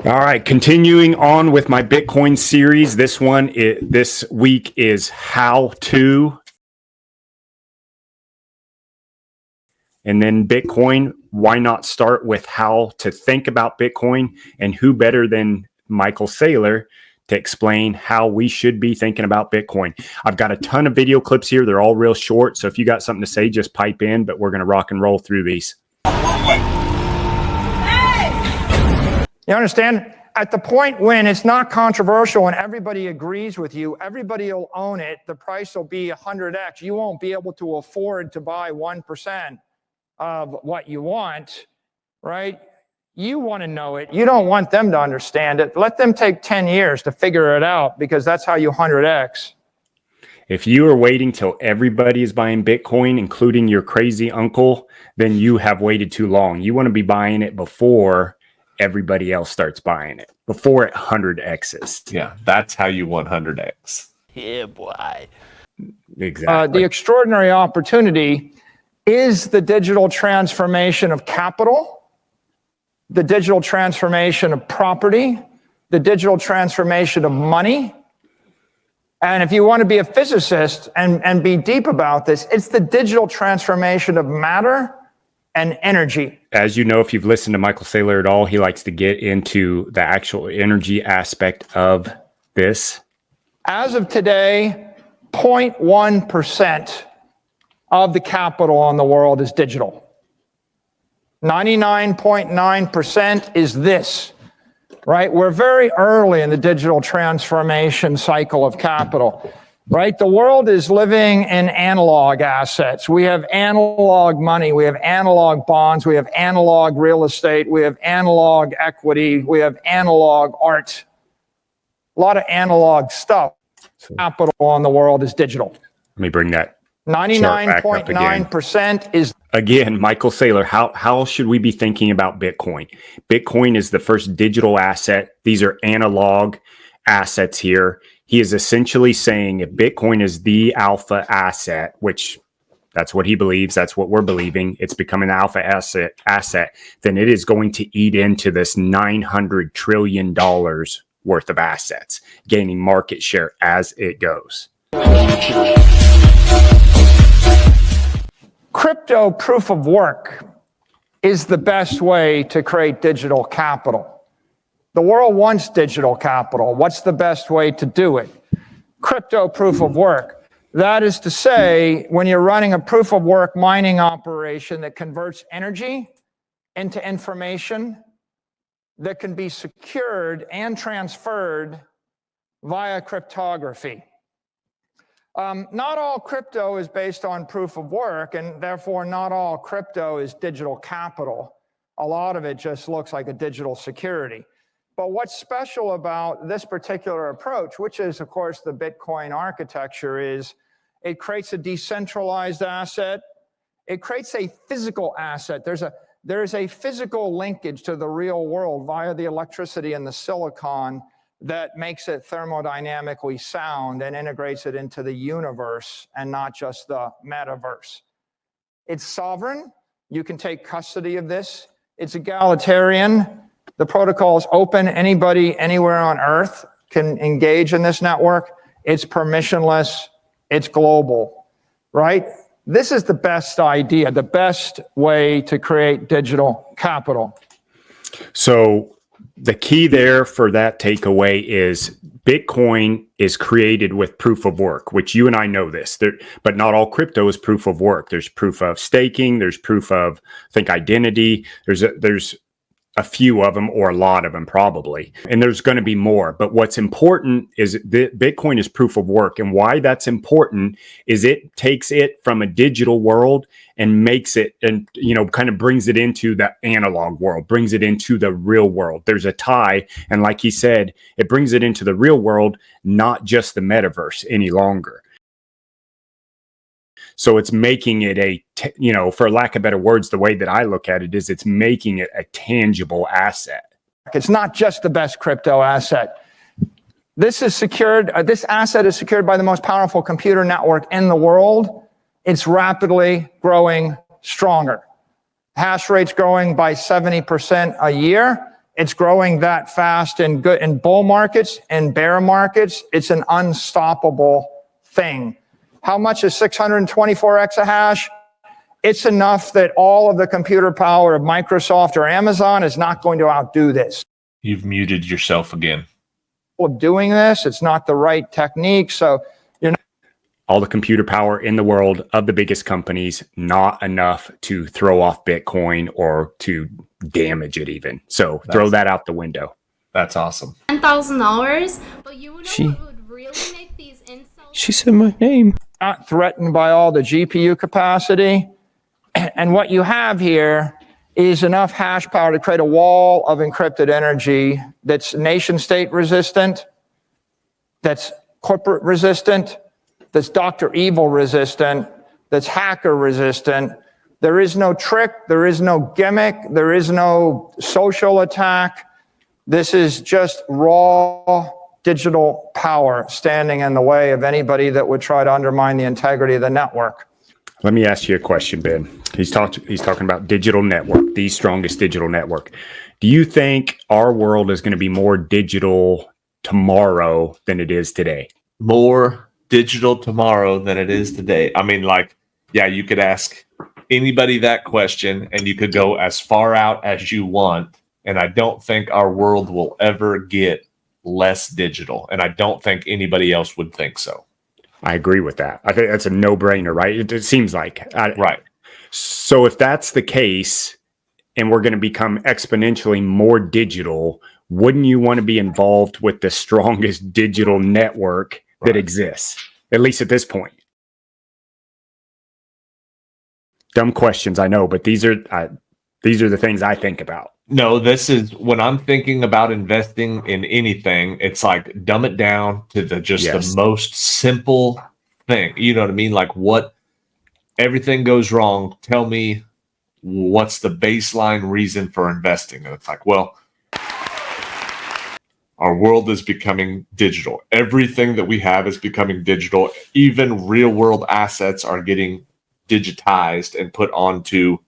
All right, continuing on with my Bitcoin series. This week is how to, and then Bitcoin. Why not start with how to think about Bitcoin, and who better than Michael Saylor to explain how we should be thinking about Bitcoin? I've got a ton of video clips here. They're all real short. So if you got something to say, just pipe in, but we're going to rock and roll through these. You understand? At the point when it's not controversial and everybody agrees with you, everybody will own it. The price will be 100x. You won't be able to afford to buy 1% of what you want, right? You want to know it. You don't want them to understand it. Let them take 10 years to figure it out, because that's how you 100x. If you are waiting till everybody is buying Bitcoin, including your crazy uncle, then you have waited too long. You want to be buying it before everybody else starts buying it, before it 100x's. Yeah, that's how you 100x. Yeah, boy. Exactly. The extraordinary opportunity is the digital transformation of capital, the digital transformation of property, the digital transformation of money. And if you want to be a physicist and be deep about this, it's the digital transformation of matter and energy. As you know, if you've listened to Michael Saylor at all, he likes to get into the actual energy aspect of this. As of today, 0.1% of the capital in the world is digital. 99.9% is this, right? We're very early in the digital transformation cycle of capital, right? The world is living in analog assets. We have analog money, we have analog bonds, we have analog real estate, we have analog equity, we have analog art. A lot of analog stuff. Capital in the world is digital. Let me bring that 99.9% is. Again, Michael Saylor, how should we be thinking about Bitcoin? Bitcoin is the first digital asset. These are analog assets here. He is essentially saying if Bitcoin is the alpha asset, which that's what he believes, that's what we're believing, it's becoming an alpha asset, then it is going to eat into this $900 trillion worth of assets, gaining market share as it goes. Crypto proof of work is the best way to create digital capital. The world wants digital capital. What's the best way to do it? Crypto proof of work. That is to say, when you're running a proof of work mining operation that converts energy into information that can be secured and transferred via cryptography. Not all crypto is based on proof of work, and therefore not all crypto is digital capital. A lot of it just looks like a digital security. But what's special about this particular approach, which is, of course, the Bitcoin architecture, is it creates a decentralized asset. It creates a physical asset. There's a physical linkage to the real world via the electricity and the silicon that makes it thermodynamically sound and integrates it into the universe and not just the metaverse. It's sovereign. You can take custody of this. It's egalitarian. The protocol is open. Anybody, anywhere on Earth can engage in this network. It's permissionless. It's global, right? This is the best idea, the best way to create digital capital. So the key there for that takeaway is Bitcoin is created with proof of work, which you and I know this, but not all crypto is proof of work. There's proof of staking. There's proof of, I think, identity. There's a few of them, or a lot of them probably. And there's going to be more. But what's important is that Bitcoin is proof of work. And why that's important is it takes it from a digital world and makes it, and kind of brings it into the analog world, brings it into the real world. There's a tie. And like he said, it brings it into the real world, not just the metaverse any longer. So it's making it for lack of better words, the way that I look at it is it's making it a tangible asset. It's not just the best crypto asset. This is secured. This asset is secured by the most powerful computer network in the world. It's rapidly growing stronger. Hash rate's growing by 70% a year. It's growing that fast in bull markets and bear markets. It's an unstoppable thing. How much is 624 exahash? It's enough that all of the computer power of Microsoft or Amazon is not going to outdo this. You've muted yourself again. Of doing this, it's not the right technique. So all the computer power in the world of the biggest companies, not enough to throw off Bitcoin or to damage it even. So throw that out the window. That's awesome. $10,000, but you know what would really make these insults? She said my name. not threatened by all the GPU capacity. And what you have here is enough hash power to create a wall of encrypted energy that's nation state resistant, that's corporate resistant, that's Dr. Evil resistant, that's hacker resistant. There is no trick, there is no gimmick, there is no social attack. This is just raw digital power standing in the way of anybody that would try to undermine the integrity of the network. Let me ask you a question, Ben. He's talking about digital network, the strongest digital network. Do you think our world is going to be more digital tomorrow than it is today? More digital tomorrow than it is today. I mean, like, yeah, you could ask anybody that question and you could go as far out as you want. And I don't think our world will ever get less digital. And I don't think anybody else would think so. I agree with that. I think that's a no-brainer, right? It seems like. Right. So if that's the case and we're going to become exponentially more digital, wouldn't you want to be involved with the strongest digital network that exists, at least at this point? Dumb questions, I know, but these are the things I think about. No, this is when I'm thinking about investing in anything, it's like dumb it down to the most simple thing. You know what I mean? Like what everything goes wrong. Tell me what's the baseline reason for investing. And it's like, well, our world is becoming digital. Everything that we have is becoming digital. Even real world assets are getting digitized and put onto,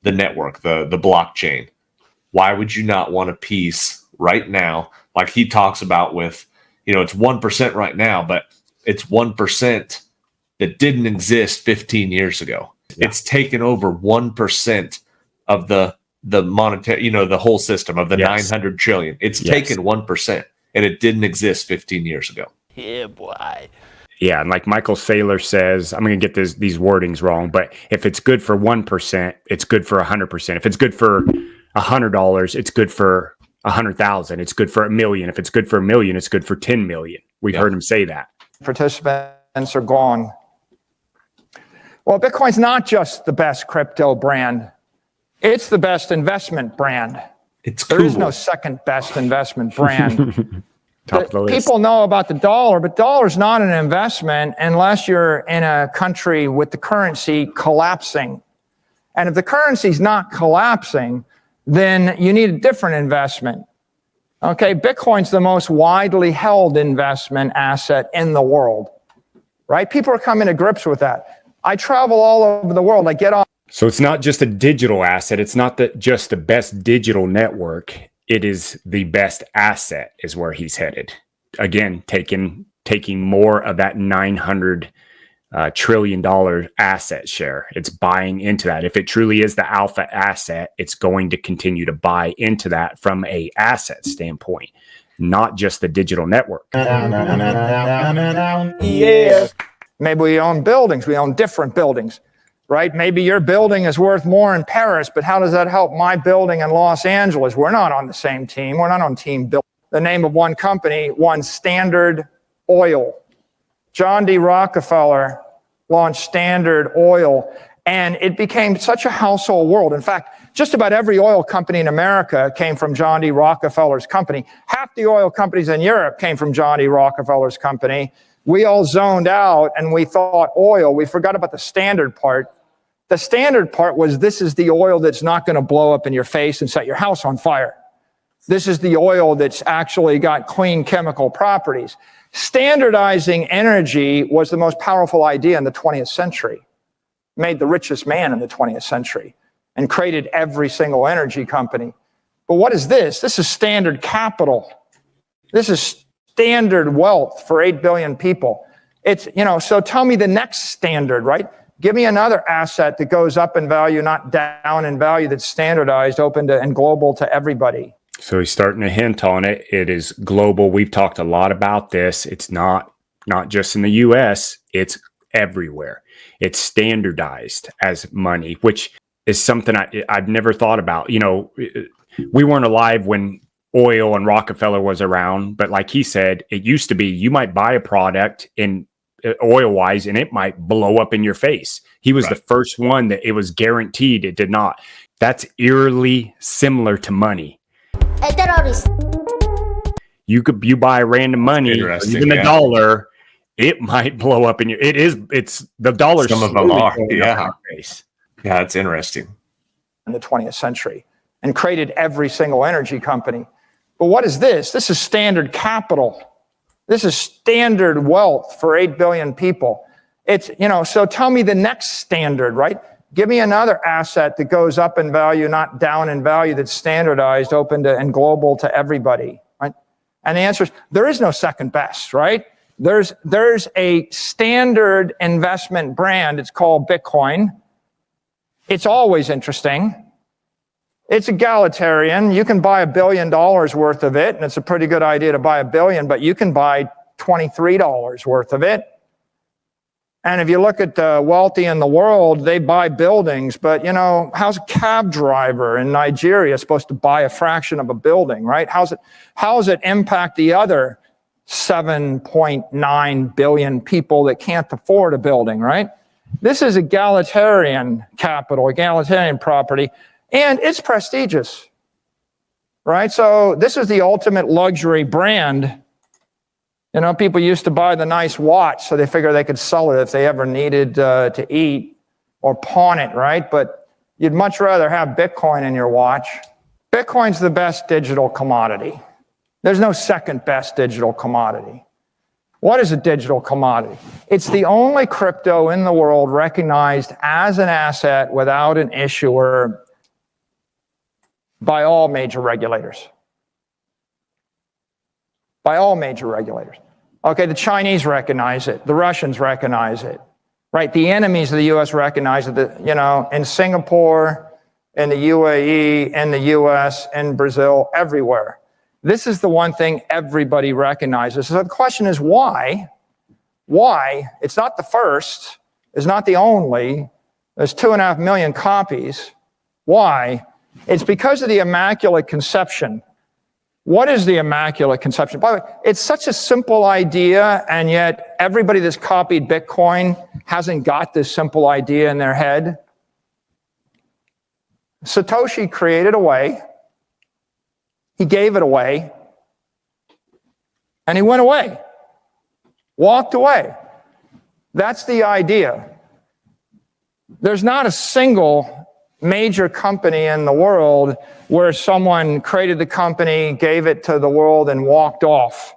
the network, the blockchain. Why would you not want a piece right now? Like he talks about with, it's 1% right now, but it's 1% that didn't exist 15 years ago. Yeah. It's taken over 1% of the monetary, the whole system of the 900 trillion. It's taken 1% and it didn't exist 15 years ago. Yeah, boy. Yeah, and like Michael Saylor says, I'm going to get these wordings wrong, but if it's good for 1%, it's good for 100%. If it's good for $100, it's good for 100,000. It's good for $1 million. If it's good for $1 million, it's good for 10 million. We've heard him say that. Participants are gone. Well, Bitcoin's not just the best crypto brand. It's the best investment brand. It's cool. There is no second best investment brand. Top of the list. People know about the dollar, but dollar's not an investment unless you're in a country with the currency collapsing. And if the currency's not collapsing, then you need a different investment. Okay, Bitcoin's the most widely held investment asset in the world, right? People are coming to grips with that. I travel all over the world. I get on. So it's not just a digital asset. It's not just the best digital network. It is the best asset is where he's headed. Again, taking more of that $900 trillion asset share. It's buying into that. If it truly is the alpha asset, it's going to continue to buy into that from a asset standpoint, not just the digital network. Yeah. Maybe we own buildings. We own different buildings. Right? Maybe your building is worth more in Paris, but how does that help my building in Los Angeles? We're not on the same team. We're not on team building. The name of one company, Standard Oil. John D. Rockefeller launched Standard Oil, and it became such a household word. In fact, just about every oil company in America came from John D. Rockefeller's company. Half the oil companies in Europe came from John D. Rockefeller's company. We all zoned out and we thought oil. We forgot about the standard part. The standard part was this is the oil that's not going to blow up in your face and set your house on fire. This is the oil that's actually got clean chemical properties. Standardizing energy was the most powerful idea in the 20th century. Made the richest man in the 20th century and created every single energy company. But what is this? This is standard capital. This is standard wealth for 8 billion people. It's, so tell me the next standard, right? Give me another asset that goes up in value, not down in value, that's standardized, open to, and global to everybody. So he's starting to hint on it. It is global. We've talked a lot about this. It's not just in the US, it's everywhere. It's standardized as money, which is something I've never thought about. We weren't alive when oil and Rockefeller was around, but like he said, it used to be you might buy a product in oil wise and it might blow up in your face. He was the first one that it was guaranteed it did not. That's eerily similar to money. You buy random money, even a dollar, it might blow up in your. It's the dollar. Some of them are, yeah, it's interesting. In the 20th century, and created every single energy company. But what is this? This is standard capital. This is standard wealth for 8 billion people. It's, so tell me the next standard, right? Give me another asset that goes up in value, not down in value, that's standardized, open to, and global to everybody, right? And the answer is there is no second best, right? There's a standard investment brand. It's called Bitcoin. It's always interesting. It's egalitarian. You can buy $1 billion worth of it, and it's a pretty good idea to buy $1 billion, but you can buy $23 worth of it. And if you look at the wealthy in the world, they buy buildings, but how's a cab driver in Nigeria supposed to buy a fraction of a building, right? How's it impact the other 7.9 billion people that can't afford a building, right? This is egalitarian capital, egalitarian property, and it's prestigious, right? So this is the ultimate luxury brand. People used to buy the nice watch, so they figure they could sell it if they ever needed to eat or pawn it, right? But you'd much rather have Bitcoin in your watch. Bitcoin's the best digital commodity. There's no second best digital commodity. What is a digital commodity? It's the only crypto in the world recognized as an asset without an issuer by all major regulators. By all major regulators. Okay, the Chinese recognize it. The Russians recognize it. Right? The enemies of the U.S. recognize it. In Singapore, in the UAE, in the U.S., in Brazil, everywhere. This is the one thing everybody recognizes. So the question is why? Why? It's not the first. It's not the only. There's 2.5 million copies. Why? It's because of the Immaculate Conception. What is the Immaculate Conception? By the way, it's such a simple idea, and yet everybody that's copied Bitcoin hasn't got this simple idea in their head. Satoshi created a way. He gave it away. And he went away. Walked away. That's the idea. There's not a single major company in the world where someone created the company, gave it to the world, and walked off.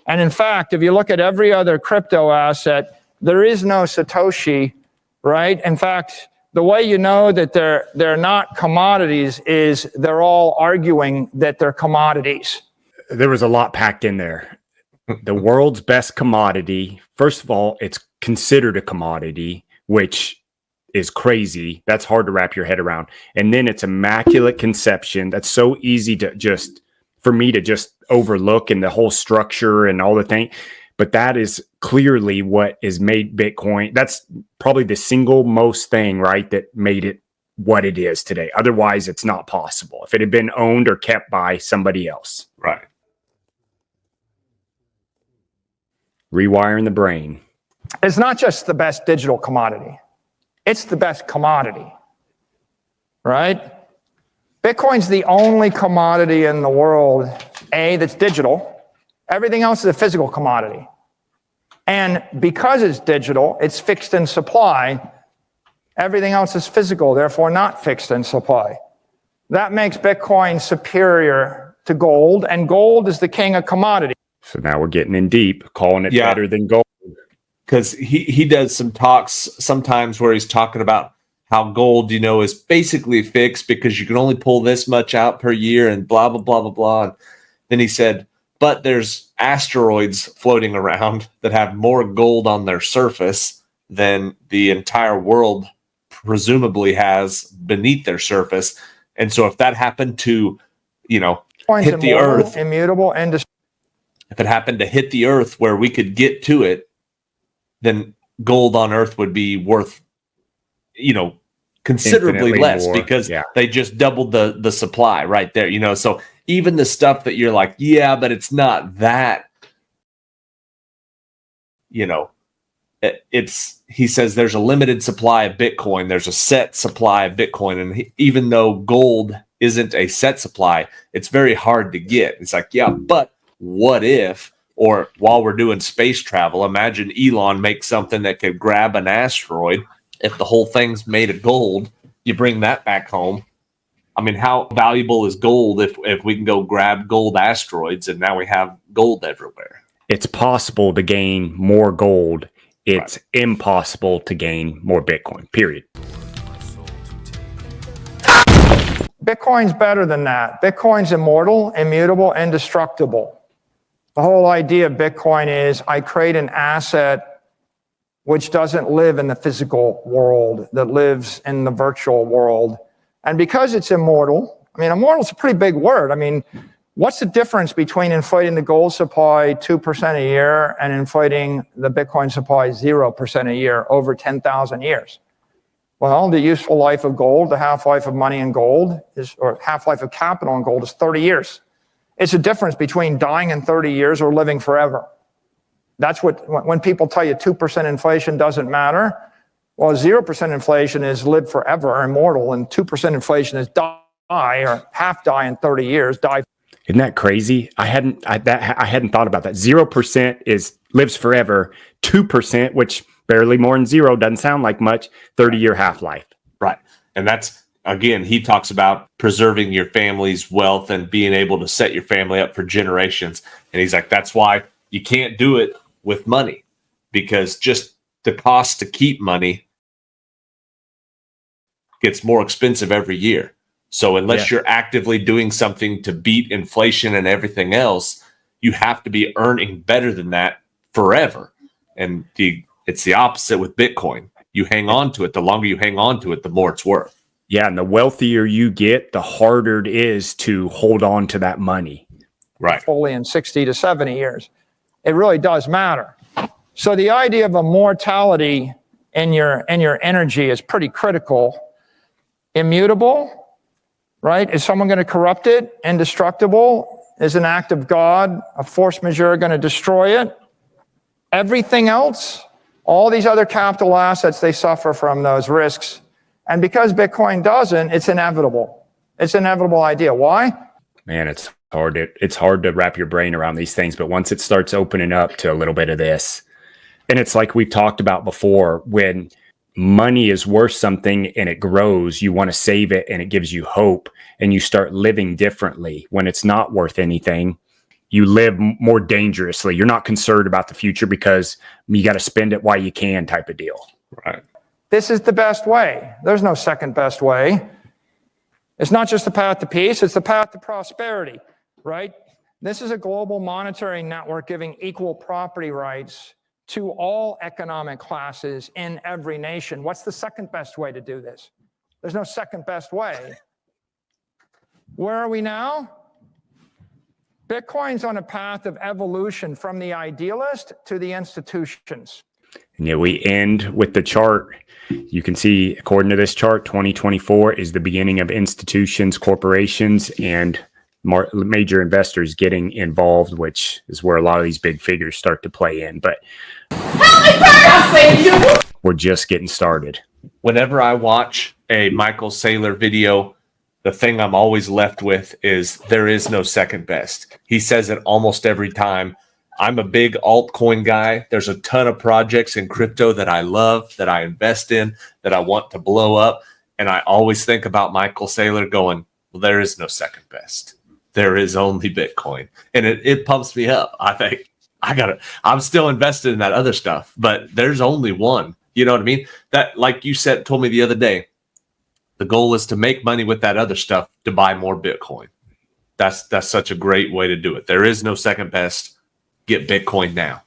And in fact, if you look at every other crypto asset, there is no Satoshi, right? In fact, the way you know that they're not commodities is they're all arguing that they're commodities. There was a lot packed in there. The world's best commodity. First of all, it's considered a commodity, which is crazy. That's hard to wrap your head around. And then it's Immaculate Conception. That's so easy for me to just overlook, and the whole structure and all the thing. But that is clearly what is made Bitcoin. That's probably the single most thing, right, that made it what it is today. Otherwise, it's not possible if it had been owned or kept by somebody else. Right. Rewiring the brain. It's not just the best digital commodity. It's the best commodity, right? Bitcoin's the only commodity in the world, that's digital. Everything else is a physical commodity. And because it's digital, it's fixed in supply. Everything else is physical, therefore not fixed in supply. That makes Bitcoin superior to gold, and gold is the king of commodities. So now we're getting in deep, calling it better than gold. Because he does some talks sometimes where he's talking about how gold, is basically fixed because you can only pull this much out per year and blah, blah, blah, blah, blah. And then he said, but there's asteroids floating around that have more gold on their surface than the entire world presumably has beneath their surface. And so if that happened to, hit the earth, immutable, and if it happened to hit the earth where we could get to it, then gold on earth would be worth, considerably Infinitely less more, because yeah. they just doubled the supply right there, so even the stuff that you're like, yeah, but it's not that, he says there's a limited supply of Bitcoin. There's a set supply of Bitcoin. And even though gold isn't a set supply, it's very hard to get. It's like, yeah, but what if, or while we're doing space travel, imagine Elon makes something that could grab an asteroid. If the whole thing's made of gold, you bring that back home. I mean, how valuable is gold if we can go grab gold asteroids and now we have gold everywhere? It's possible to gain more gold. It's impossible to gain more Bitcoin, period. Bitcoin's better than that. Bitcoin's immortal, immutable, indestructible. The whole idea of Bitcoin is I create an asset which doesn't live in the physical world, that lives in the virtual world. And because it's immortal, immortal is a pretty big word. What's the difference between inflating the gold supply 2% a year and inflating the Bitcoin supply 0% a year over 10,000 years? Well, the useful life of gold, the half-life of money in gold or half-life of capital in gold is 30 years. It's a difference between dying in 30 years or living forever. That's when people tell you 2% inflation doesn't matter, well, 0% inflation is live forever, immortal, and 2% inflation is die or half die in 30 years, die. Isn't that crazy? I hadn't thought about that. 0% lives forever. 2%, which barely more than zero, doesn't sound like much. 30-year half-life. Right. And that's, again, he talks about preserving your family's wealth and being able to set your family up for generations. And he's like, that's why you can't do it with money, because just the cost to keep money gets more expensive every year. So unless you're actively doing something to beat inflation and everything else, you have to be earning better than that forever. And it's the opposite with Bitcoin. You hang on to it. The longer you hang on to it, the more it's worth. Yeah, and the wealthier you get, the harder it is to hold on to that money. Right. Fully in 60 to 70 years. It really does matter. So the idea of immortality in your energy is pretty critical. Immutable, right? Is someone going to corrupt it? Indestructible? Is an act of God, a force majeure, going to destroy it? Everything else, all these other capital assets, they suffer from those risks. And because Bitcoin doesn't, it's inevitable. It's an inevitable idea. Why? Man, it's hard. It's hard to wrap your brain around these things. But once it starts opening up to a little bit of this, and it's like we've talked about before, when money is worth something and it grows, you want to save it and it gives you hope and you start living differently. When it's not worth anything, you live more dangerously. You're not concerned about the future because you got to spend it while you can type of deal. Right. This is the best way. There's no second best way. It's not just the path to peace, it's the path to prosperity, right? This is a global monetary network giving equal property rights to all economic classes in every nation. What's the second best way to do this? There's no second best way. Where are we now? Bitcoin's on a path of evolution from the idealist to the institutions. And yet we end with the chart. You can see, according to this chart, 2024 is the beginning of institutions, corporations, and major investors getting involved, which is where a lot of these big figures start to play in. But we're just getting started. Whenever I watch a Michael Saylor video, the thing I'm always left with is there is no second best. He says it almost every time. I'm a big altcoin guy. There's a ton of projects in crypto that I love, that I invest in, that I want to blow up. And I always think about Michael Saylor going, well, there is no second best. There is only Bitcoin. And it pumps me up. I think I'm still invested in that other stuff, but there's only one. You know what I mean? That, like you said, told me the other day, The goal is to make money with that other stuff to buy more Bitcoin. That's such a great way to do it. There is no second best. Get Bitcoin now.